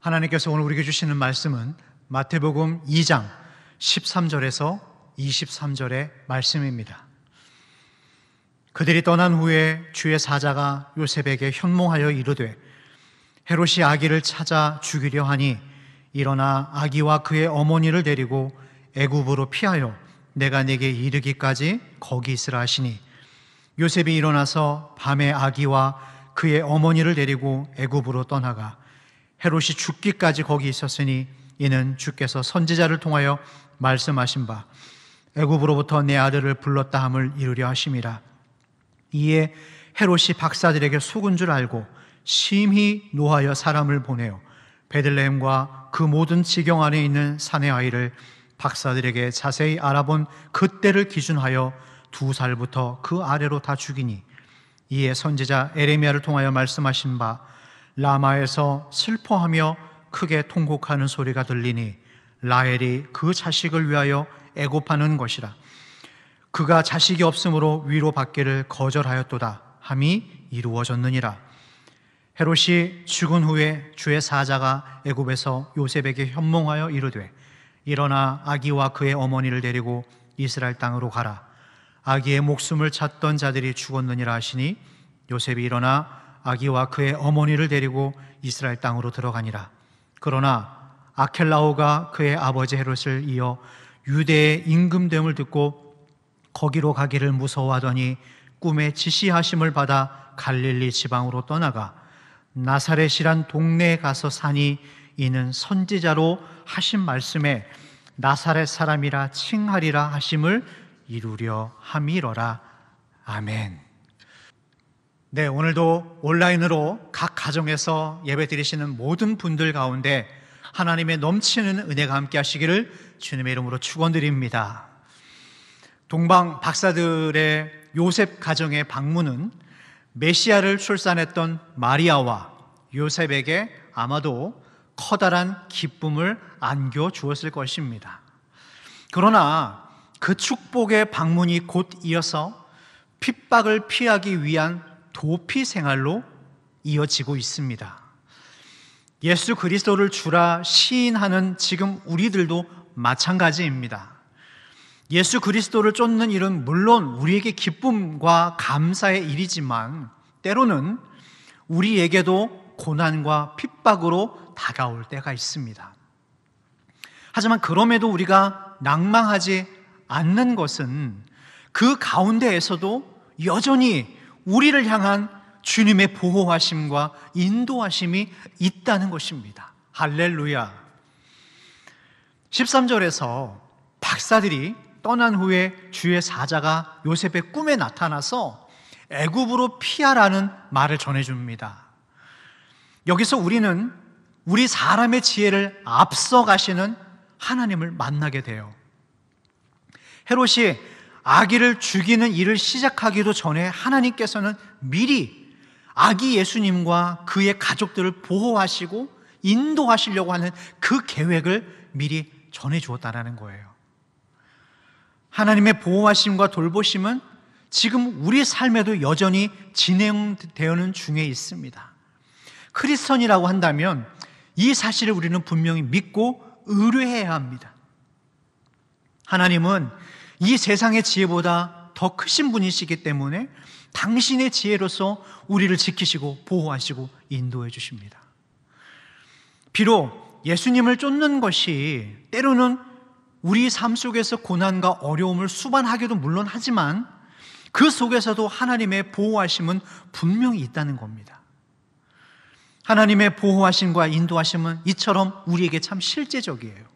하나님께서 오늘 우리에게 주시는 말씀은 마태복음 2장 13절에서 23절의 말씀입니다. 그들이 떠난 후에 주의 사자가 요셉에게 현몽하여 이르되 헤롯이 아기를 찾아 죽이려 하니 일어나 아기와 그의 어머니를 데리고 애굽으로 피하여 내가 네게 이르기까지 거기 있으라 하시니 요셉이 일어나서 밤에 아기와 그의 어머니를 데리고 애굽으로 떠나가 헤롯이 죽기까지 거기 있었으니 이는 주께서 선지자를 통하여 말씀하신 바 애굽으로부터 내 아들을 불렀다 함을 이루려 하심이라. 이에 헤롯이 박사들에게 속은 줄 알고 심히 노하여 사람을 보내어 베들레헴과 그 모든 지경 안에 있는 산의 아이를 박사들에게 자세히 알아본 그때를 기준하여 2살부터 그 아래로 다 죽이니 이에 선지자 에레미야를 통하여 말씀하신 바 라마에서 슬퍼하며 크게 통곡하는 소리가 들리니 라헬이 그 자식을 위하여 애곡하는 것이라. 그가 자식이 없으므로 위로받기를 거절하였도다 함이 이루어졌느니라. 헤롯이 죽은 후에 주의 사자가 애굽에서 요셉에게 현몽하여 이르되 일어나 아기와 그의 어머니를 데리고 이스라엘 땅으로 가라. 아기의 목숨을 찾던 자들이 죽었느니라 하시니 요셉이 일어나 아기와 그의 어머니를 데리고 이스라엘 땅으로 들어가니라. 그러나 아켈라오가 그의 아버지 헤롯을 이어 유대의 임금됨을 듣고 거기로 가기를 무서워하더니 꿈에 지시하심을 받아 갈릴리 지방으로 떠나가 나사렛이란 동네에 가서 사니 이는 선지자로 하신 말씀에 나사렛 사람이라 칭하리라 하심을 이루려 함이러라. 아멘. 네, 오늘도 온라인으로 각 가정에서 예배 드리시는 모든 분들 가운데 하나님의 넘치는 은혜가 함께 하시기를 주님의 이름으로 축원드립니다. 동방 박사들의 요셉 가정의 방문은 메시아를 출산했던 마리아와 요셉에게 아마도 커다란 기쁨을 안겨주었을 것입니다. 그러나 그 축복의 방문이 곧 이어서 핍박을 피하기 위한 도피 생활로 이어지고 있습니다. 예수 그리스도를 주라 시인하는 지금 우리들도 마찬가지입니다. 예수 그리스도를 쫓는 일은 물론 우리에게 기쁨과 감사의 일이지만 때로는 우리에게도 고난과 핍박으로 다가올 때가 있습니다. 하지만 그럼에도 우리가 낭망하지 않는 것은 그 가운데에서도 여전히 우리를 향한 주님의 보호하심과 인도하심이 있다는 것입니다. 할렐루야. 13절에서 박사들이 떠난 후에 주의 사자가 요셉의 꿈에 나타나서 애굽으로 피하라는 말을 전해줍니다. 여기서 우리는 우리 사람의 지혜를 앞서 가시는 하나님을 만나게 돼요. 헤롯이 아기를 죽이는 일을 시작하기도 전에 하나님께서는 미리 아기 예수님과 그의 가족들을 보호하시고 인도하시려고 하는 그 계획을 미리 전해주었다는 거예요. 하나님의 보호하심과 돌보심은 지금 우리 삶에도 여전히 진행되는 중에 있습니다. 크리스천이라고 한다면 이 사실을 우리는 분명히 믿고 의뢰해야 합니다. 하나님은 이 세상의 지혜보다 더 크신 분이시기 때문에 당신의 지혜로서 우리를 지키시고 보호하시고 인도해 주십니다. 비록 예수님을 쫓는 것이 때로는 우리 삶 속에서 고난과 어려움을 수반하기도 물론 하지만 그 속에서도 하나님의 보호하심은 분명히 있다는 겁니다. 하나님의 보호하심과 인도하심은 이처럼 우리에게 참 실제적이에요.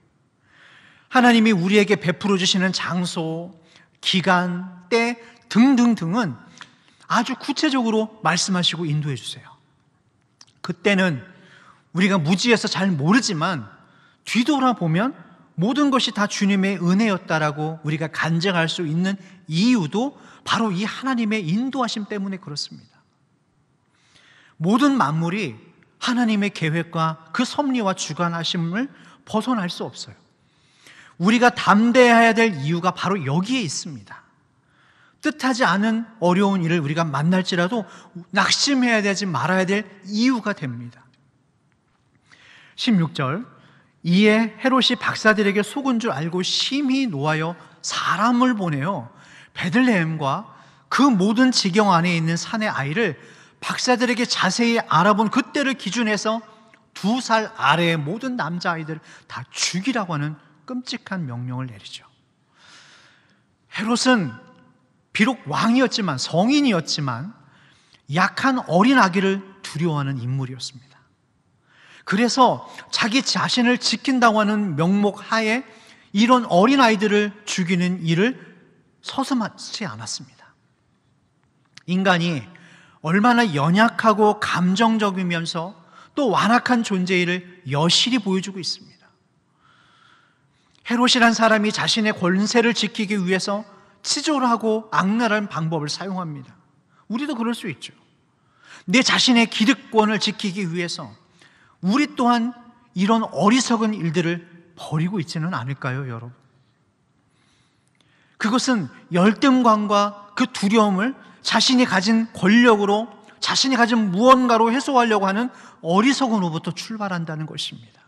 하나님이 우리에게 베풀어 주시는 장소, 기간, 때 등등등은 아주 구체적으로 말씀하시고 인도해 주세요. 그때는 우리가 무지해서 잘 모르지만 뒤돌아보면 모든 것이 다 주님의 은혜였다라고 우리가 간증할 수 있는 이유도 바로 이 하나님의 인도하심 때문에 그렇습니다. 모든 만물이 하나님의 계획과 그 섭리와 주관하심을 벗어날 수 없어요. 우리가 담대해야 될 이유가 바로 여기에 있습니다. 뜻하지 않은 어려운 일을 우리가 만날지라도 낙심해야 되지 말아야 될 이유가 됩니다. 16절, 이에 헤롯이 박사들에게 속은 줄 알고 심히 노하여 사람을 보내어 베들레헴과 그 모든 지경 안에 있는 산의 아이를 박사들에게 자세히 알아본 그때를 기준해서 2살 아래의 모든 남자아이들을 다 죽이라고 하는 끔찍한 명령을 내리죠. 헤롯은 비록 왕이었지만, 성인이었지만 약한 어린 아기를 두려워하는 인물이었습니다. 그래서 자기 자신을 지킨다고 하는 명목 하에 이런 어린 아이들을 죽이는 일을 서슴지 않았습니다. 인간이 얼마나 연약하고 감정적이면서 또 완악한 존재를 여실히 보여주고 있습니다. 헤롯이란 사람이 자신의 권세를 지키기 위해서 치졸하고 악랄한 방법을 사용합니다. 우리도 그럴 수 있죠. 내 자신의 기득권을 지키기 위해서 우리 또한 이런 어리석은 일들을 벌이고 있지는 않을까요, 여러분? 그것은 열등감과 그 두려움을 자신이 가진 권력으로, 자신이 가진 무언가로 해소하려고 하는 어리석음으로부터 출발한다는 것입니다.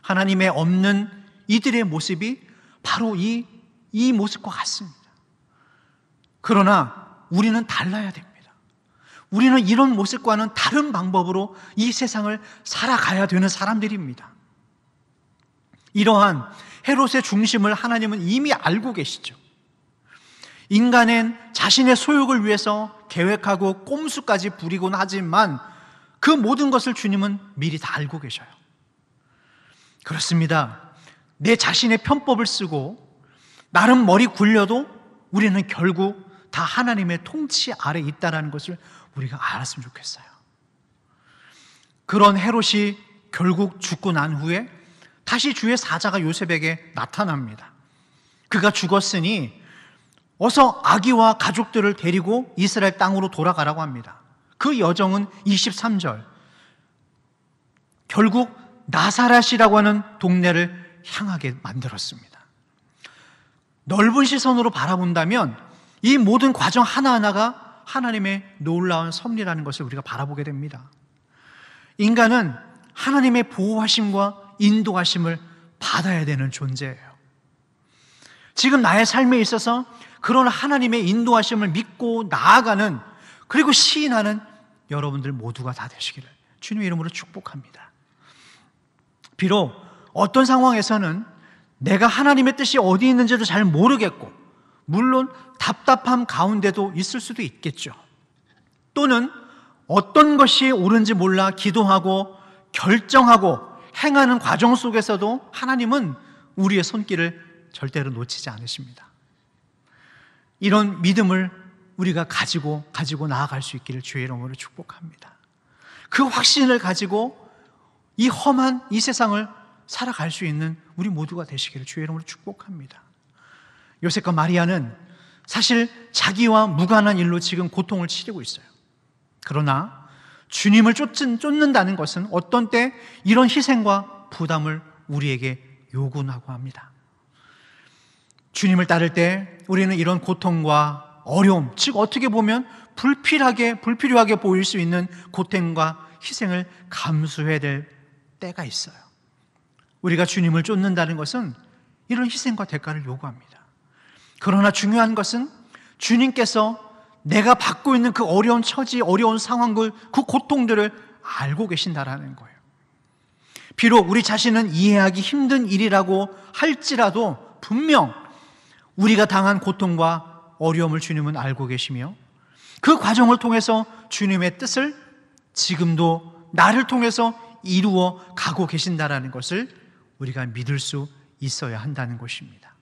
하나님의 없는 이들의 모습이 바로 이 모습과 같습니다. 그러나 우리는 달라야 됩니다. 우리는 이런 모습과는 다른 방법으로 이 세상을 살아가야 되는 사람들입니다. 이러한 헤롯의 중심을 하나님은 이미 알고 계시죠. 인간은 자신의 소욕을 위해서 계획하고 꼼수까지 부리곤 하지만 그 모든 것을 주님은 미리 다 알고 계셔요. 그렇습니다. 내 자신의 편법을 쓰고 나름 머리 굴려도 우리는 결국 다 하나님의 통치 아래 있다는 것을 우리가 알았으면 좋겠어요. 그런 헤롯이 결국 죽고 난 후에 다시 주의 사자가 요셉에게 나타납니다. 그가 죽었으니 어서 아기와 가족들을 데리고 이스라엘 땅으로 돌아가라고 합니다. 그 여정은 23절, 결국 나사렛이라고 하는 동네를 향하게 만들었습니다. 넓은 시선으로 바라본다면 이 모든 과정 하나하나가 하나님의 놀라운 섭리라는 것을 우리가 바라보게 됩니다. 인간은 하나님의 보호하심과 인도하심을 받아야 되는 존재예요. 지금 나의 삶에 있어서 그런 하나님의 인도하심을 믿고 나아가는, 그리고 시인하는 여러분들 모두가 다 되시기를 주님의 이름으로 축복합니다. 비록 어떤 상황에서는 내가 하나님의 뜻이 어디 있는지도 잘 모르겠고, 물론 답답함 가운데도 있을 수도 있겠죠. 또는 어떤 것이 옳은지 몰라 기도하고 결정하고 행하는 과정 속에서도 하나님은 우리의 손길을 절대로 놓치지 않으십니다. 이런 믿음을 우리가 가지고 나아갈 수 있기를 주의 이름으로 축복합니다. 그 확신을 가지고 이 험한 이 세상을 살아갈 수 있는 우리 모두가 되시기를 주의 이름으로 축복합니다. 요셉과 마리아는 사실 자기와 무관한 일로 지금 고통을 치르고 있어요. 그러나 주님을 쫓는다는 것은 어떤 때 이런 희생과 부담을 우리에게 요구하고 합니다. 주님을 따를 때 우리는 이런 고통과 어려움, 즉 어떻게 보면 불필요하게 보일 수 있는 고통과 희생을 감수해야 될 때가 있어요. 우리가 주님을 쫓는다는 것은 이런 희생과 대가를 요구합니다. 그러나 중요한 것은 주님께서 내가 받고 있는 그 어려운 처지, 어려운 상황들, 그 고통들을 알고 계신다라는 거예요. 비록 우리 자신은 이해하기 힘든 일이라고 할지라도 분명 우리가 당한 고통과 어려움을 주님은 알고 계시며 그 과정을 통해서 주님의 뜻을 지금도 나를 통해서 이루어 가고 계신다라는 것을 우리가 믿을 수 있어야 한다는 것입니다.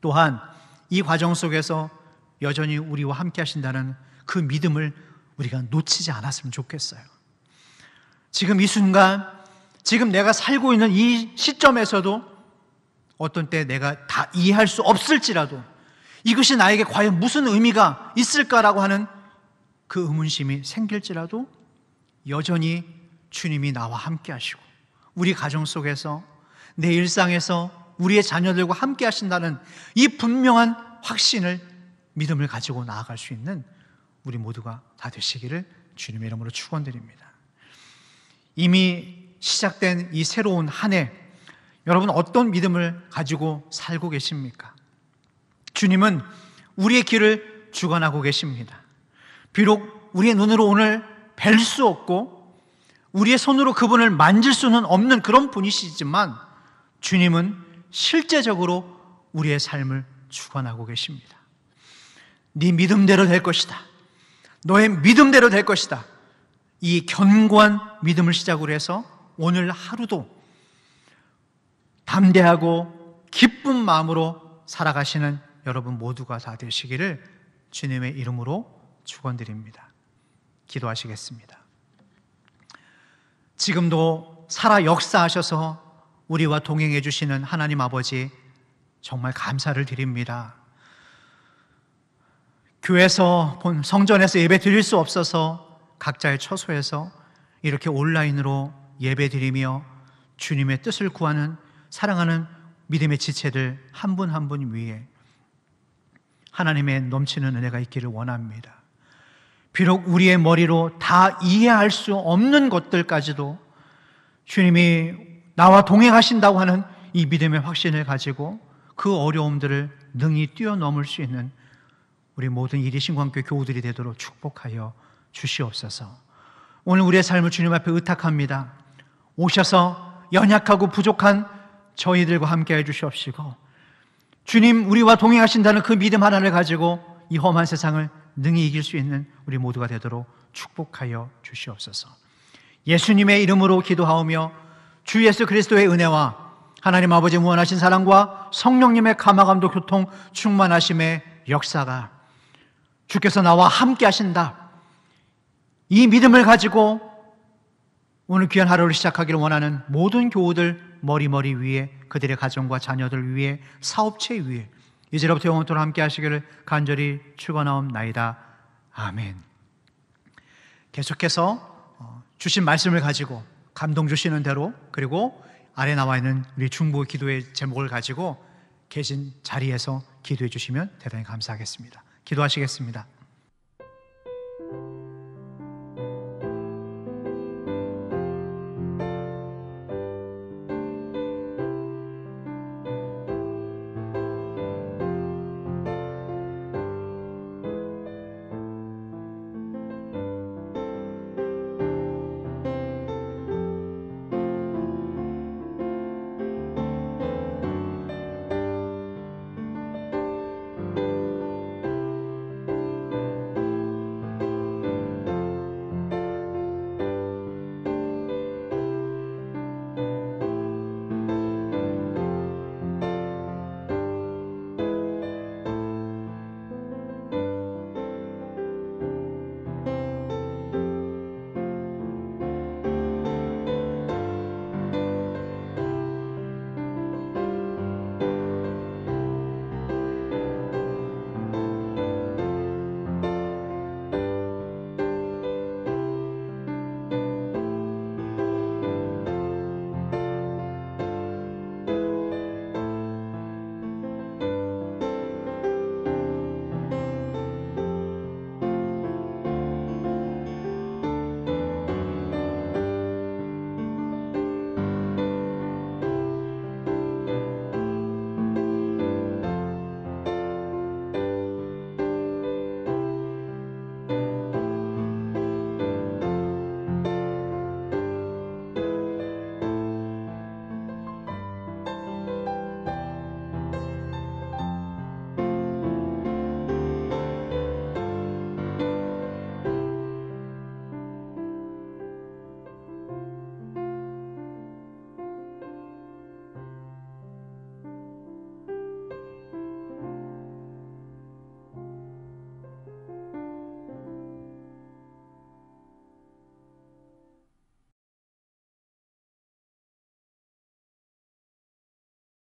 또한 이 과정 속에서 여전히 우리와 함께 하신다는 그 믿음을 우리가 놓치지 않았으면 좋겠어요. 지금 이 순간, 지금 내가 살고 있는 이 시점에서도 어떤 때 내가 다 이해할 수 없을지라도 이것이 나에게 과연 무슨 의미가 있을까라고 하는 그 의문심이 생길지라도 여전히 주님이 나와 함께 하시고 우리 가정 속에서 내 일상에서 우리의 자녀들과 함께 하신다는 이 분명한 확신을, 믿음을 가지고 나아갈 수 있는 우리 모두가 다 되시기를 주님의 이름으로 축원드립니다. 이미 시작된 이 새로운 한 해, 여러분 어떤 믿음을 가지고 살고 계십니까? 주님은 우리의 길을 주관하고 계십니다. 비록 우리의 눈으로 오늘 뵐 수 없고 우리의 손으로 그분을 만질 수는 없는 그런 분이시지만 주님은 실제적으로 우리의 삶을 주관하고 계십니다. 네 믿음대로 될 것이다. 너의 믿음대로 될 것이다. 이 견고한 믿음을 시작으로 해서 오늘 하루도 담대하고 기쁜 마음으로 살아가시는 여러분 모두가 다 되시기를 주님의 이름으로 축원드립니다. 기도하시겠습니다. 지금도 살아 역사하셔서 우리와 동행해 주시는 하나님 아버지, 정말 감사를 드립니다. 교회에서 성전에서 예배 드릴 수 없어서 각자의 처소에서 이렇게 온라인으로 예배 드리며 주님의 뜻을 구하는 사랑하는 믿음의 지체들 한 분 한 분 위에 하나님의 넘치는 은혜가 있기를 원합니다. 비록 우리의 머리로 다 이해할 수 없는 것들까지도 주님이 나와 동행하신다고 하는 이 믿음의 확신을 가지고 그 어려움들을 능히 뛰어넘을 수 있는 우리 모든 이리신광교회 교우들이 되도록 축복하여 주시옵소서. 오늘 우리의 삶을 주님 앞에 의탁합니다. 오셔서 연약하고 부족한 저희들과 함께해 주시옵시고 주님 우리와 동행하신다는 그 믿음 하나를 가지고 이 험한 세상을 능히 이길 수 있는 우리 모두가 되도록 축복하여 주시옵소서. 예수님의 이름으로 기도하오며 주 예수 그리스도의 은혜와 하나님 아버지 무한하신 사랑과 성령님의 감화감도 교통 충만하심의 역사가 주께서 나와 함께 하신다, 이 믿음을 가지고 오늘 귀한 하루를 시작하기를 원하는 모든 교우들 머리 위에, 그들의 가정과 자녀들 위에, 사업체 위에 이제로부터 영원토록 함께 하시기를 간절히 축원하옵나이다. 아멘. 계속해서 주신 말씀을 가지고 감동 주시는 대로, 그리고 아래 나와 있는 우리 중보 기도의 제목을 가지고 계신 자리에서 기도해 주시면 대단히 감사하겠습니다. 기도하시겠습니다.